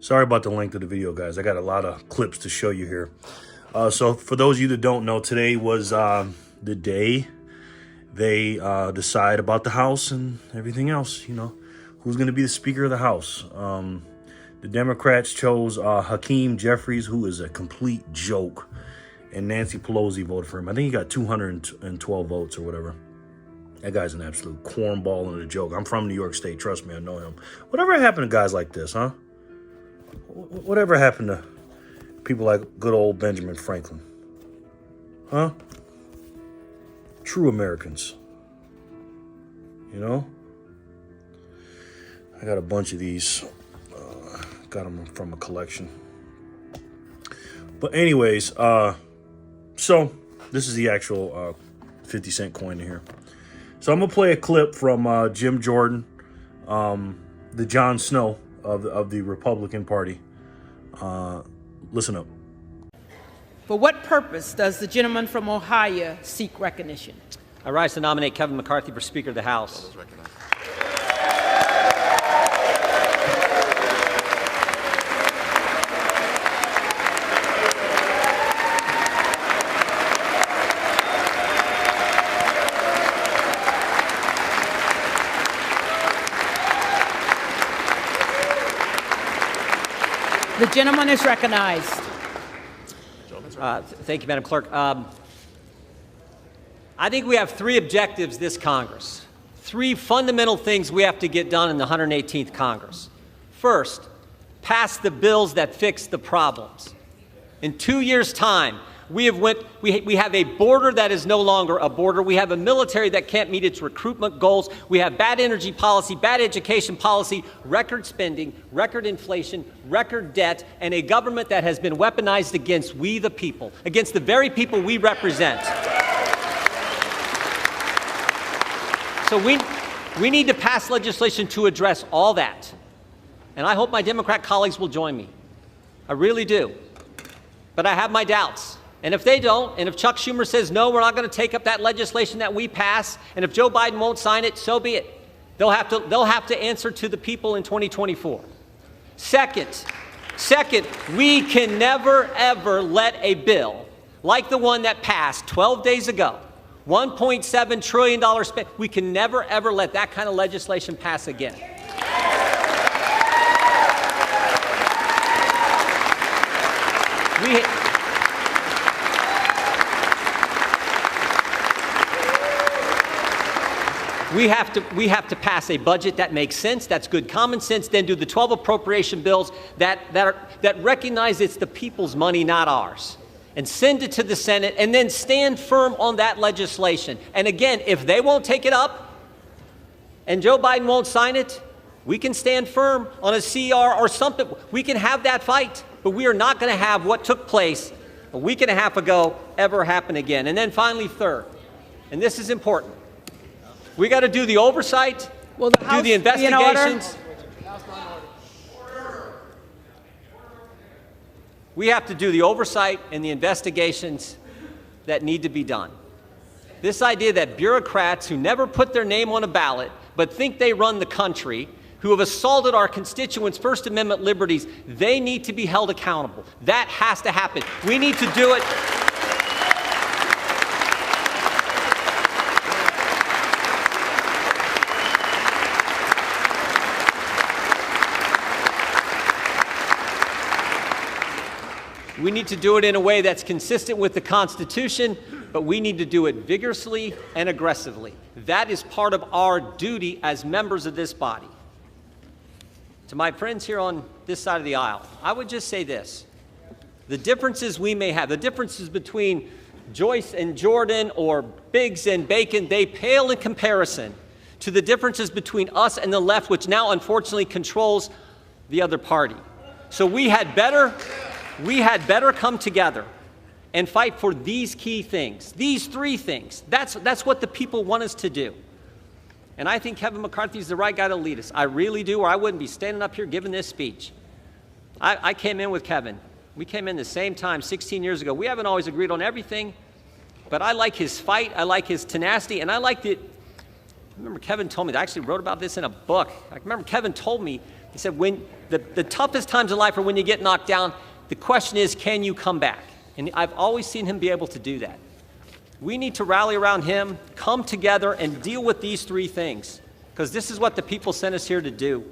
Sorry about the length of the video, guys. I got a lot of clips to show you here. So for those of you that don't know, today was the day they decide about the House and everything else. You know, who's going to be the Speaker of the House. The Democrats chose Hakeem Jeffries, who is a complete joke, and Nancy Pelosi voted for him. I think he got 212 votes or whatever. That guy's an absolute cornball and a joke. I'm from New York State. Trust me, I know him. Whatever happened to guys like this, huh? Whatever happened to people like good old Benjamin Franklin? Huh? True Americans. You know? I got a bunch of these. Got them from a collection. But anyways, so this is the actual 50-cent coin here. So I'm going to play a clip from Jim Jordan, the Jon Snow of the Republican Party. Listen up. For what purpose does the gentleman from Ohio seek recognition? I rise to nominate Kevin McCarthy for Speaker of the House. The gentleman is recognized. Thank you, Madam Clerk. I think we have three objectives this Congress, three fundamental things we have to get done in the 118th Congress. First, pass the bills that fix the problems. In 2 years' time, we have a border that is no longer a border. We have a military that can't meet its recruitment goals. We have bad energy policy, bad education policy, record spending, record inflation, record debt, and a government that has been weaponized against we the people, against the very people we represent. So we need to pass legislation to address all that. And I hope my Democrat colleagues will join me. I really do. But I have my doubts. And if they don't, and if Chuck Schumer says, no, we're not going to take up that legislation that we pass, and if Joe Biden won't sign it, so be it. They'll have to answer to the people in 2024. Second, we can never, ever let a bill like the one that passed 12 days ago, $1.7 trillion spent, we can never, ever let that kind of legislation pass again. We have to pass a budget that makes sense, that's good common sense, then do the 12 appropriation bills that recognize it's the people's money, not ours, and send it to the Senate, and then stand firm on that legislation. And again, if they won't take it up and Joe Biden won't sign it, we can stand firm on a CR or something. We can have that fight, but we are not going to have what took place a week and a half ago ever happen again. And then finally, third, and this is important, we got to do the oversight, Will the do House the investigations. We have to do the oversight and the investigations that need to be done. This idea that bureaucrats who never put their name on a ballot but think they run the country, who have assaulted our constituents' First Amendment liberties, they need to be held accountable. That has to happen. We need to do it. We need to do it in a way that's consistent with the Constitution, but we need to do it vigorously and aggressively. That is part of our duty as members of this body. To my friends here on this side of the aisle, I would just say this. The differences we may have, the differences between Joyce and Jordan or Biggs and Bacon, they pale in comparison to the differences between us and the left, which now unfortunately controls the other party. So we had better come together and fight for these key things, these three things. That's what the people want us to do. And I think Kevin McCarthy is the right guy to lead us. I really do, or I wouldn't be standing up here giving this speech. I came in with Kevin. We came in the same time 16 years ago. We haven't always agreed on everything, but I like his fight. I like his tenacity, and I like the I remember Kevin told me, I actually wrote about this in a book. I remember Kevin told me He said, when the toughest times in life are when you get knocked down. The question is, can you come back? And I've always seen him be able to do that. We need to rally around him, come together, and deal with these three things, because this is what the people sent us here to do.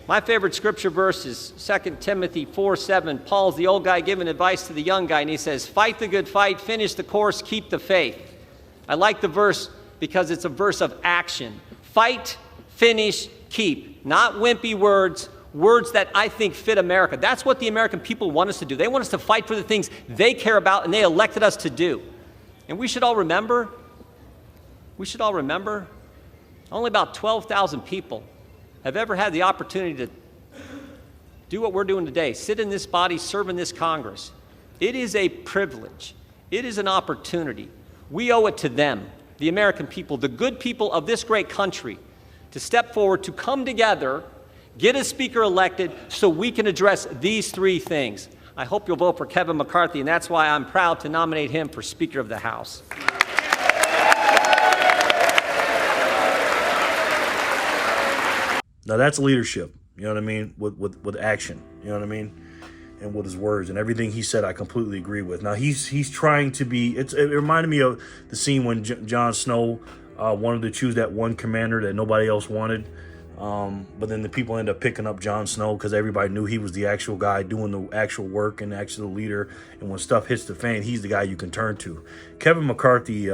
My favorite scripture verse is 2 Timothy 4:7. Paul's the old guy giving advice to the young guy, and he says, fight the good fight, finish the course, keep the faith. I like the verse because it's a verse of action. Fight, finish, keep. Not wimpy words, words that I think fit America. That's what the American people want us to do. They want us to fight for the things they care about and they elected us to do. And we should all remember, only about 12,000 people have ever had the opportunity to do what we're doing today, sit in this body, serve in this Congress. It is a privilege. It is an opportunity. We owe it to them, the American people, the good people of this great country, to step forward, to come together, get a speaker elected so we can address these three things. I hope you'll vote for Kevin McCarthy, and that's why I'm proud to nominate him for Speaker of the House. Now that's leadership, you know what I mean, with action, you know what I mean, and with his words and everything he said, I completely agree with. Now he's trying to be. It reminded me of the scene when Jon Snow wanted to choose that one commander that nobody else wanted. But then the people end up picking up Jon Snow because everybody knew he was the actual guy doing the actual work and actually the leader. And when stuff hits the fan, he's the guy you can turn to. Kevin McCarthy,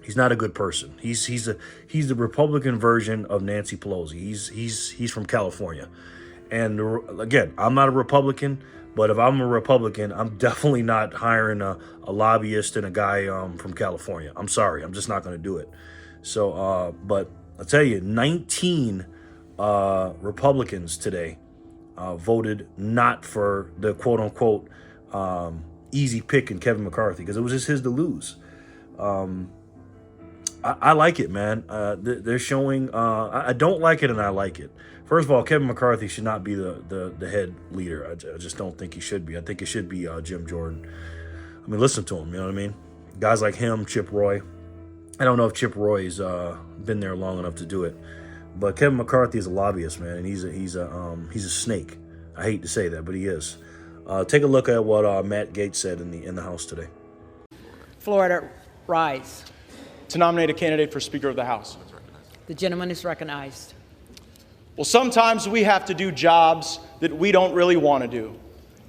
he's not a good person. He's the Republican version of Nancy Pelosi. He's from California. And again, I'm not a Republican, but if I'm a Republican, I'm definitely not hiring a lobbyist and a guy from California. I'm sorry, I'm just not going to do it. So, but I'll tell you, 19 Republicans today voted not for the quote-unquote easy pick in Kevin McCarthy because it was just his to lose. I like it, man. They're showing. I don't like it, and I like it. First of all, Kevin McCarthy should not be the head leader. I just don't think he should be. I think it should be Jim Jordan. I mean, listen to him. You know what I mean? Guys like him, Chip Roy. I don't know if Chip Roy's been there long enough to do it, but Kevin McCarthy is a lobbyist, man, and he's a snake. I hate to say that, but he is. Take a look at what Matt Gaetz said in the House today. Florida, rise. To nominate a candidate for Speaker of the House. The gentleman is recognized. Well, sometimes we have to do jobs that we don't really want to do.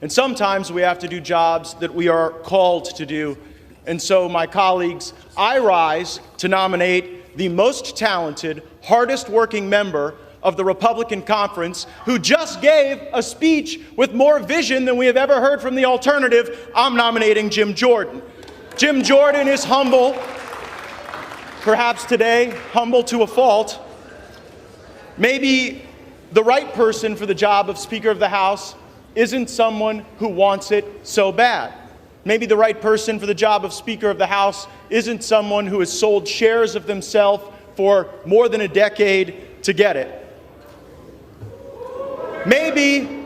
And sometimes we have to do jobs that we are called to do. And so, my colleagues, I rise to nominate the most talented, hardest working member of the Republican Conference who just gave a speech with more vision than we have ever heard from the alternative. I'm nominating Jim Jordan. Jim Jordan is humble. Perhaps today, humble to a fault. Maybe the right person for the job of Speaker of the House isn't someone who wants it so bad. Maybe the right person for the job of Speaker of the House isn't someone who has sold shares of themselves for more than a decade to get it. Maybe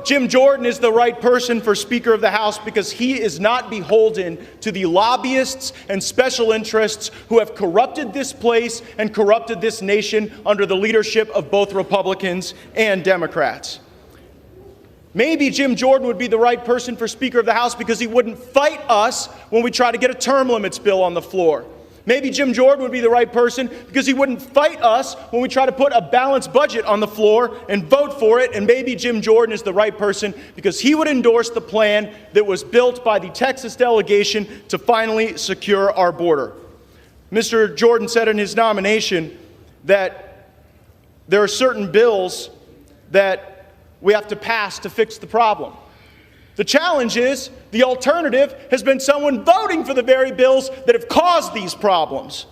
Jim Jordan is the right person for Speaker of the House because he is not beholden to the lobbyists and special interests who have corrupted this place and corrupted this nation under the leadership of both Republicans and Democrats. Maybe Jim Jordan would be the right person for Speaker of the House because he wouldn't fight us when we try to get a term limits bill on the floor. Maybe Jim Jordan would be the right person because he wouldn't fight us when we try to put a balanced budget on the floor and vote for it. And maybe Jim Jordan is the right person because he would endorse the plan that was built by the Texas delegation to finally secure our border. Mr. Jordan said in his nomination that there are certain bills that we have to pass to fix the problem. The challenge is the alternative has been someone voting for the very bills that have caused these problems.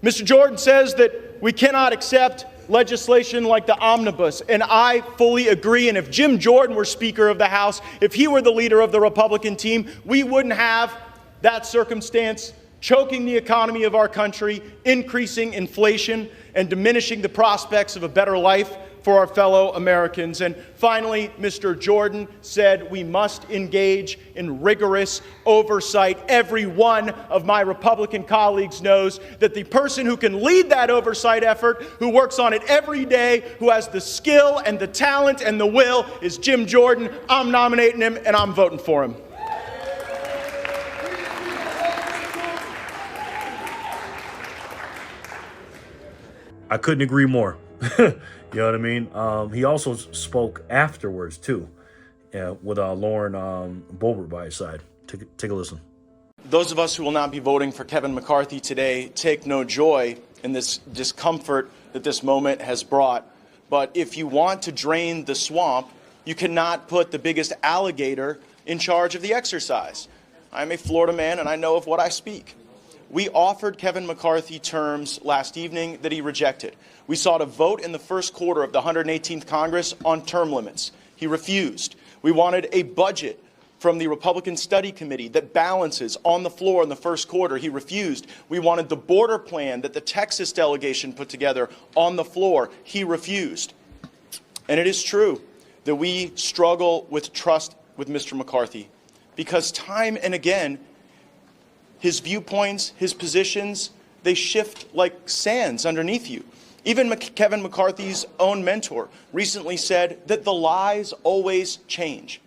Mr. Jordan says that we cannot accept legislation like the omnibus, and I fully agree. And if Jim Jordan were Speaker of the House, if he were the leader of the Republican team, we wouldn't have that circumstance choking the economy of our country, increasing inflation, and diminishing the prospects of a better life for our fellow Americans. And finally, Mr. Jordan said we must engage in rigorous oversight. Every one of my Republican colleagues knows that the person who can lead that oversight effort, who works on it every day, who has the skill and the talent and the will, is Jim Jordan. I'm nominating him, and I'm voting for him. I couldn't agree more. You know what I mean? He also spoke afterwards, too, with Lauren Boebert by his side. Take a listen. Those of us who will not be voting for Kevin McCarthy today take no joy in this discomfort that this moment has brought. But if you want to drain the swamp, you cannot put the biggest alligator in charge of the exercise. I'm a Florida man, and I know of what I speak. We offered Kevin McCarthy terms last evening that he rejected. We sought a vote in the first quarter of the 118th Congress on term limits. He refused. We wanted a budget from the Republican Study Committee that balances on the floor in the first quarter. He refused. We wanted the border plan that the Texas delegation put together on the floor. He refused. And it is true that we struggle with trust with Mr. McCarthy because time and again, his viewpoints, his positions, they shift like sands underneath you. Even Kevin McCarthy's own mentor recently said that the lies always change.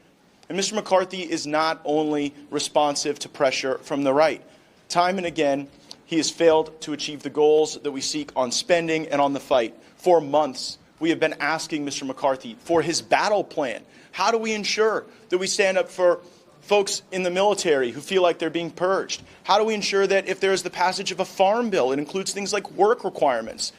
And Mr. McCarthy is not only responsive to pressure from the right. Time and again, he has failed to achieve the goals that we seek on spending and on the fight. For months, we have been asking Mr. McCarthy for his battle plan. How do we ensure that we stand up for folks in the military who feel like they're being purged? How do we ensure that if there's the passage of a farm bill, it includes things like work requirements?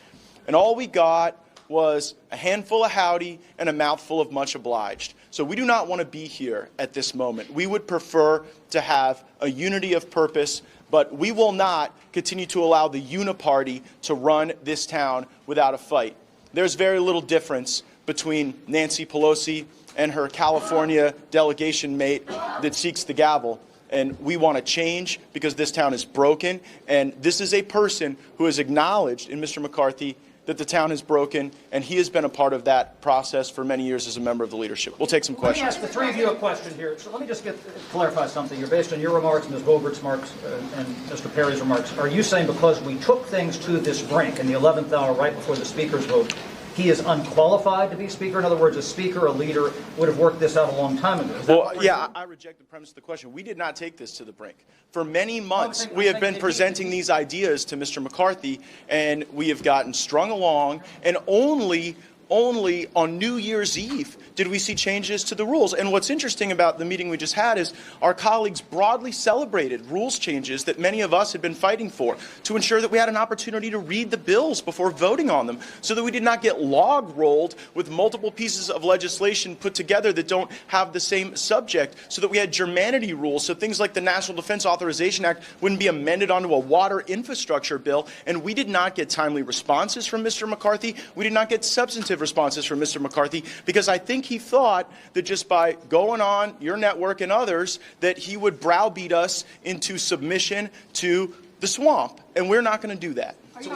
And all we got was a handful of howdy and a mouthful of much obliged. So we do not want to be here at this moment. We would prefer to have a unity of purpose, but we will not continue to allow the uniparty to run this town without a fight. There's very little difference between Nancy Pelosi and her California delegation mate that seeks the gavel. And we want to change because this town is broken. And this is a person who has acknowledged in Mr. McCarthy that the town is broken, and he has been a part of that process for many years as a member of the leadership. We'll take some questions. Let me ask the three of you a question here. So let me just clarify something. You're based on your remarks, Ms. Boebert's remarks, and Mr. Perry's remarks. Are you saying because we took things to this brink in the 11th hour right before the Speaker's vote, he is unqualified to be Speaker? In other words, a Speaker, a leader, would have worked this out a long time ago. Well, yeah, I reject the premise of the question. We did not take this to the brink. For many months, we have been presenting these ideas to Mr. McCarthy, and we have gotten strung along, and only on New Year's Eve did we see changes to the rules. And what's interesting about the meeting we just had is our colleagues broadly celebrated rules changes that many of us had been fighting for to ensure that we had an opportunity to read the bills before voting on them so that we did not get log rolled with multiple pieces of legislation put together that don't have the same subject, so that we had germanity rules, so things like the National Defense Authorization Act wouldn't be amended onto a water infrastructure bill. And we did not get timely responses from Mr. McCarthy. We did not get substantive responses from Mr. McCarthy because I think he thought that just by going on your network and others that he would browbeat us into submission to the swamp, and we're not going to do that. So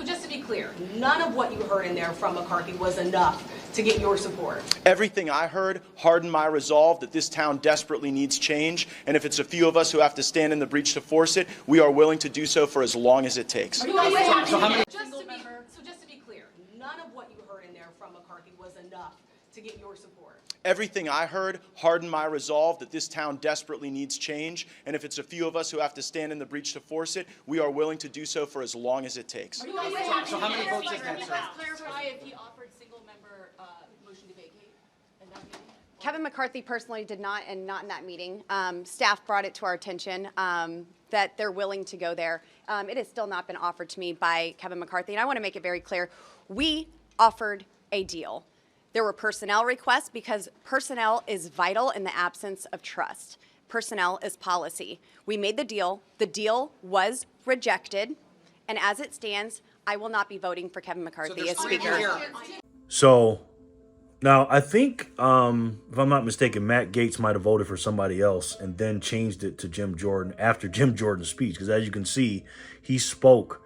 just to be clear, none of what you heard in there from McCarthy was enough to get your support. Everything I heard hardened my resolve that this town desperately needs change, and if it's a few of us who have to stand in the breach to force it, we are willing to do so for as long as it takes. Just to be clear, none of what you heard in there from McCarthy was enough to get your support. Everything I heard hardened my resolve that this town desperately needs change, and if it's a few of us who have to stand in the breach to force it, we are willing to do so for as long as it takes. So how many votes is that? Let's clarify if he offered single-member motion to vacate in that meeting. Kevin McCarthy personally did not, and not in that meeting. Staff brought it to our attention that they're willing to go there. It has still not been offered to me by Kevin McCarthy, and I want to make it very clear. We offered a deal. There were personnel requests because personnel is vital in the absence of trust. Personnel is policy. We made the deal. The deal was rejected, and as it stands, I will not be voting for Kevin McCarthy as Speaker. So now I think, if I'm not mistaken, Matt Gaetz might have voted for somebody else and then changed it to Jim Jordan after Jim Jordan's speech. Because as you can see, he spoke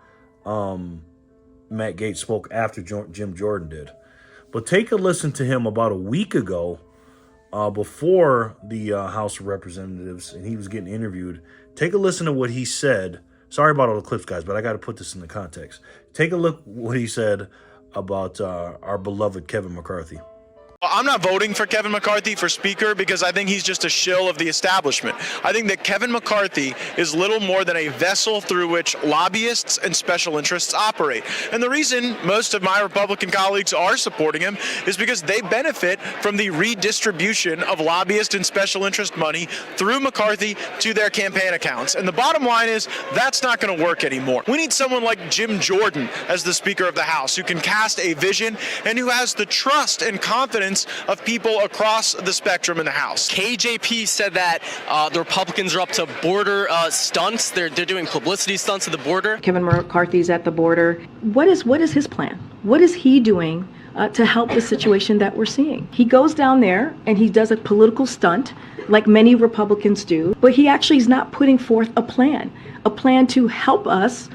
Matt Gaetz spoke after Jim Jordan did. But take a listen to him about a week ago, before the House of Representatives, and he was getting interviewed. Take a listen to what he said. Sorry about all the clips, guys, but I got to put this in the context. Take a look what he said about our beloved Kevin McCarthy. I'm not voting for Kevin McCarthy for Speaker because I think he's just a shill of the establishment. I think that Kevin McCarthy is little more than a vessel through which lobbyists and special interests operate. And the reason most of my Republican colleagues are supporting him is because they benefit from the redistribution of lobbyist and special interest money through McCarthy to their campaign accounts. And the bottom line is that's not going to work anymore. We need someone like Jim Jordan as the Speaker of the House who can cast a vision and who has the trust and confidence of people across the spectrum in the House. KJP said that the Republicans are up to border stunts. They're doing publicity stunts at the border. Kevin McCarthy's at the border. What is his plan? What is he doing to help the situation that we're seeing? He goes down there and he does a political stunt like many Republicans do, but he actually is not putting forth a plan to help us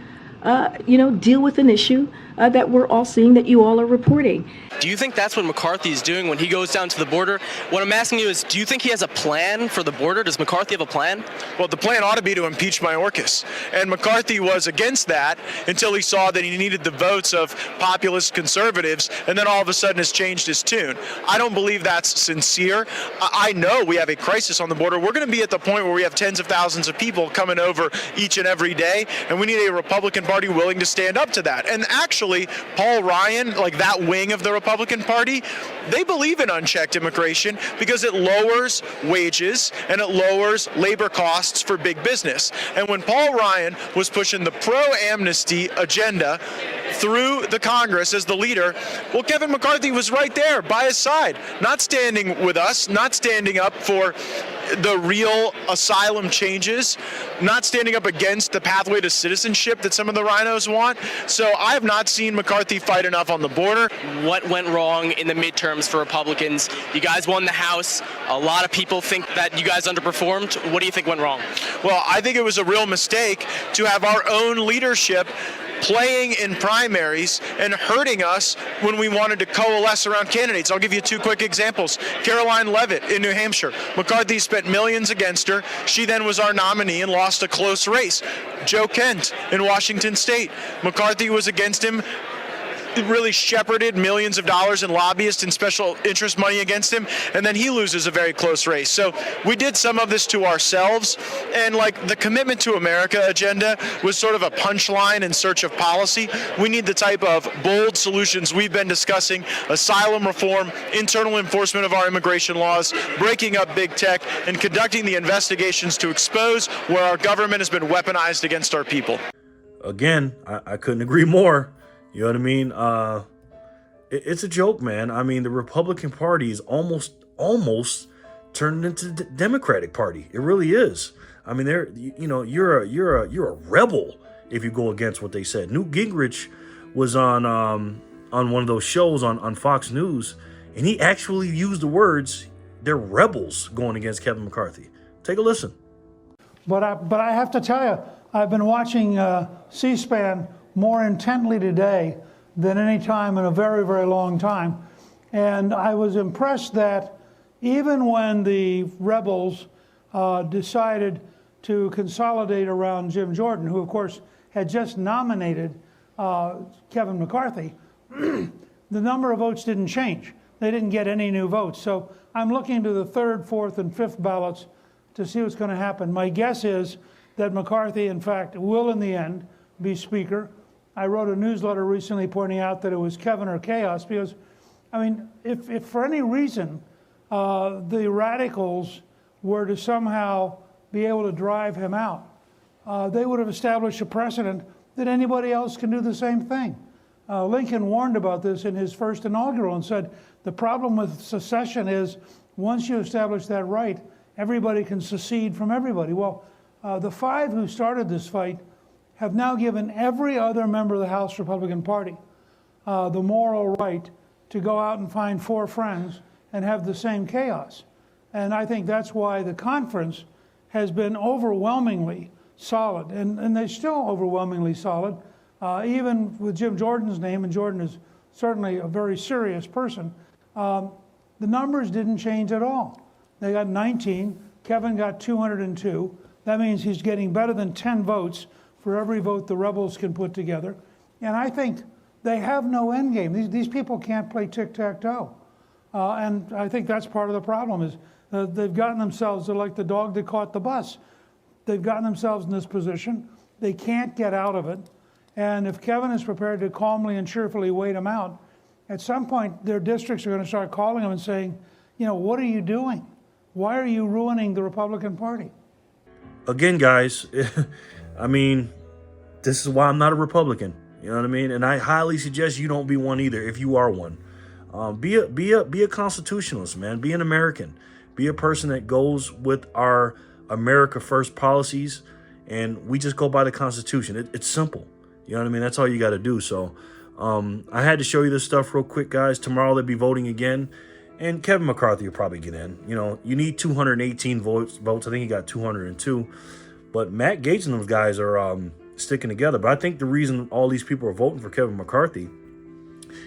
deal with an issue that we're all seeing, that you all are reporting. Do you think that's what McCarthy is doing when he goes down to the border? What I'm asking you is, do you think he has a plan for the border? Does McCarthy have a plan? Well, the plan ought to be to impeach Mayorkas. And McCarthy was against that until he saw that he needed the votes of populist conservatives, and then all of a sudden has changed his tune. I don't believe that's sincere. I know we have a crisis on the border. We're going to be at the point where we have tens of thousands of people coming over each and every day, and we need a Republican Party willing to stand up to that. And actually, Paul Ryan, like that wing of the Republican Party, they believe in unchecked immigration because it lowers wages and it lowers labor costs for big business. And when Paul Ryan was pushing the pro-amnesty agenda through the Congress as the leader, well, Kevin McCarthy was right there by his side, not standing with us, not standing up for the real asylum changes, not standing up against the pathway to citizenship that some of the rhinos want. So I have not seen McCarthy fight enough on the border. What went wrong in the midterms for Republicans? You guys won the House. A lot of people think that you guys underperformed. What do you think went wrong? Well, I think it was a real mistake to have our own leadership playing in primaries and hurting us when we wanted to coalesce around candidates. I'll give you two quick examples. Caroline Leavitt in New Hampshire. McCarthy spent millions against her. She then was our nominee and lost a close race. Joe Kent in Washington State. McCarthy was against him, really shepherded millions of dollars in lobbyist and special interest money against him, and then he loses a very close race. So we did some of this to ourselves, and like the Commitment to America agenda was sort of a punchline in search of policy. We need the type of bold solutions we've been discussing: asylum reform, internal enforcement of our immigration laws, breaking up big tech, and conducting the investigations to expose where our government has been weaponized against our people. Again, I couldn't agree more. You know what I mean? It's a joke, man. I mean, the Republican Party is almost turned into the Democratic Party. It really is. I mean, you're a rebel if you go against what they said. Newt Gingrich was on one of those shows on Fox News, and he actually used the words, "They're rebels," going against Kevin McCarthy. Take a listen. But I have to tell you, I've been watching C-SPAN more intently today than any time in a very, very long time. And I was impressed that even when the rebels decided to consolidate around Jim Jordan, who of course had just nominated Kevin McCarthy, the number of votes didn't change. They didn't get any new votes. So I'm looking to the third, fourth, and fifth ballots to see what's going to happen. My guess is that McCarthy, in fact, will in the end be Speaker. I wrote a newsletter recently pointing out that it was Kevin or chaos because, I mean, if for any reason the radicals were to somehow be able to drive him out, they would have established a precedent that anybody else can do the same thing. Lincoln warned about this in his first inaugural and said, the problem with secession is once you establish that right, everybody can secede from everybody. Well, the five who started this fight have now given every other member of the House Republican Party the moral right to go out and find four friends and have the same chaos. And I think that's why the conference has been overwhelmingly solid, and they're still overwhelmingly solid. Even with Jim Jordan's name, and Jordan is certainly a very serious person, the numbers didn't change at all. They got 19, Kevin got 202. That means he's getting better than 10 votes for every vote the rebels can put together. And I think they have no end game. These people can't play tic-tac-toe. And I think that's part of the problem is they've gotten themselves, they're like the dog that caught the bus. They've gotten themselves in this position. They can't get out of it. And if Kevin is prepared to calmly and cheerfully wait them out, at some point their districts are going to start calling them and saying, you know, what are you doing? Why are you ruining the Republican Party? Again, guys, I mean, this is why I'm not a Republican. You know what I mean? And I highly suggest you don't be one either if you are one. Be a constitutionalist, man. Be an American. Be a person that goes with our America First policies, and we just go by the Constitution. It's simple. You know what I mean? That's all you got to do. So I had to show you this stuff real quick, guys. Tomorrow they'll be voting again, and Kevin McCarthy will probably get in. You know, you need 218 votes. I think he got 202. But Matt Gaetz and those guys are sticking together. But I think the reason all these people are voting for Kevin McCarthy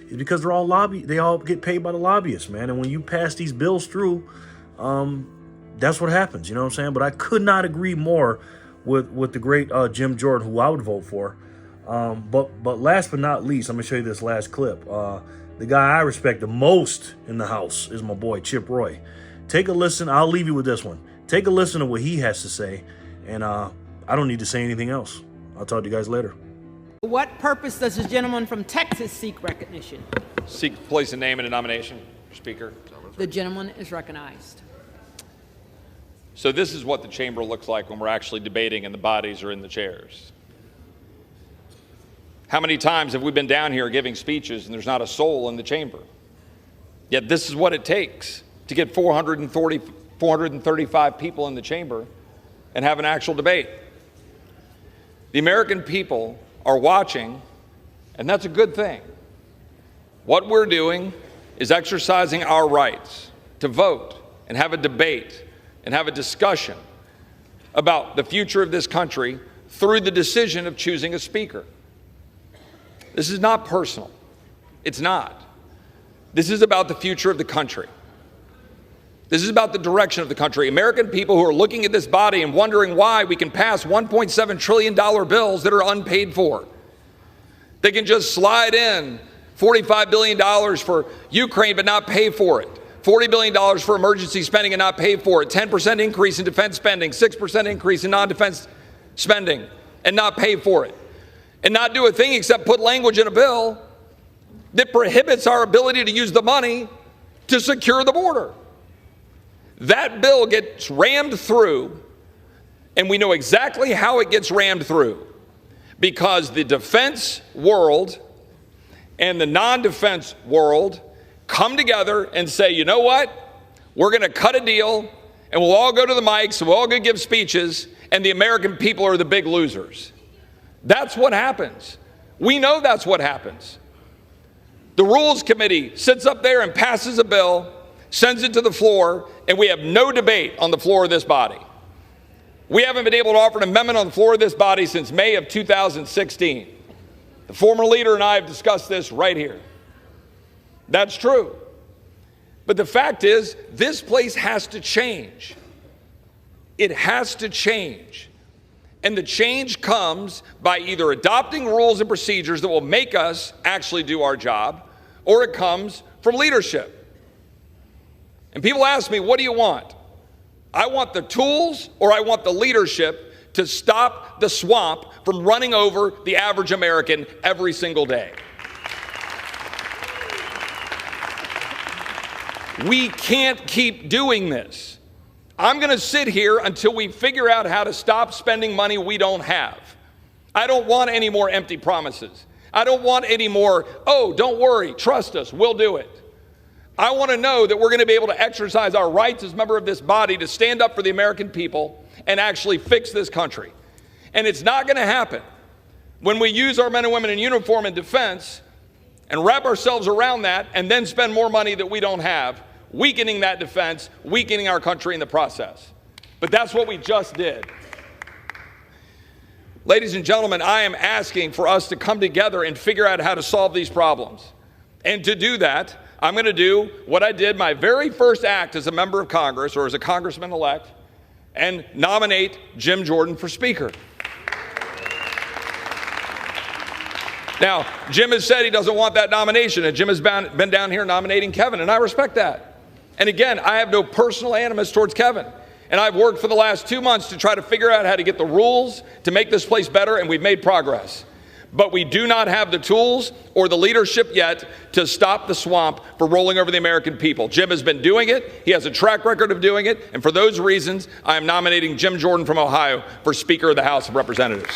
is because they're all they all get paid by the lobbyists, man. And when you pass these bills through, that's what happens. You know what I'm saying? But I could not agree more with the great Jim Jordan, who I would vote for. But last but not least, I'm gonna show you this last clip. The guy I respect the most in the House is my boy Chip Roy. Take a listen. I'll leave you with this one. Take a listen to what he has to say, and I don't need to say anything else. I'll talk to you guys later. For what purpose does the gentleman from Texas seek recognition? Seek to place a name in a nomination, Speaker. The gentleman is recognized. So this is what the chamber looks like when we're actually debating and the bodies are in the chairs. How many times have we been down here giving speeches and there's not a soul in the chamber? Yet this is what it takes to get 435 people in the chamber and have an actual debate. The American people are watching, and that's a good thing. What we're doing is exercising our rights to vote and have a debate and have a discussion about the future of this country through the decision of choosing a speaker. This is not personal. It's not. This is about the future of the country. This is about the direction of the country. American people who are looking at this body and wondering why we can pass $1.7 trillion bills that are unpaid for. They can just slide in $45 billion for Ukraine but not pay for it. $40 billion for emergency spending and not pay for it. 10% increase in defense spending, 6% increase in non-defense spending and not pay for it. And not do a thing except put language in a bill that prohibits our ability to use the money to secure the border. That bill gets rammed through, and we know exactly how it gets rammed through, because the defense world and the non-defense world come together and say, you know what? We're going to cut a deal, and we'll all go to the mics, and we'll all go give speeches, and the American people are the big losers. That's what happens. We know that's what happens. The Rules Committee sits up there and passes a bill, sends it to the floor, and we have no debate on the floor of this body. We haven't been able to offer an amendment on the floor of this body since May of 2016. The former leader and I have discussed this right here. That's true. But the fact is, this place has to change. It has to change. And the change comes by either adopting rules and procedures that will make us actually do our job, or it comes from leadership. And people ask me, what do you want? I want the tools, or I want the leadership to stop the swamp from running over the average American every single day. We can't keep doing this. I'm going to sit here until we figure out how to stop spending money we don't have. I don't want any more empty promises. I don't want any more, oh, don't worry, trust us, we'll do it. I want to know that we're going to be able to exercise our rights as a member of this body to stand up for the American people and actually fix this country. And it's not going to happen when we use our men and women in uniform in defense and wrap ourselves around that and then spend more money that we don't have, weakening that defense, weakening our country in the process. But that's what we just did. Ladies and gentlemen, I am asking for us to come together and figure out how to solve these problems. And to do that, I'm going to do what I did my very first act as a member of Congress, or as a congressman-elect, and nominate Jim Jordan for Speaker. Now, Jim has said he doesn't want that nomination, and Jim has been down here nominating Kevin, and I respect that. And again, I have no personal animus towards Kevin. And I've worked for the last 2 months to try to figure out how to get the rules to make this place better, and we've made progress. But we do not have the tools or the leadership yet to stop the swamp for rolling over the American people. Jim has been doing it. He has a track record of doing it. And for those reasons, I am nominating Jim Jordan from Ohio for Speaker of the House of Representatives.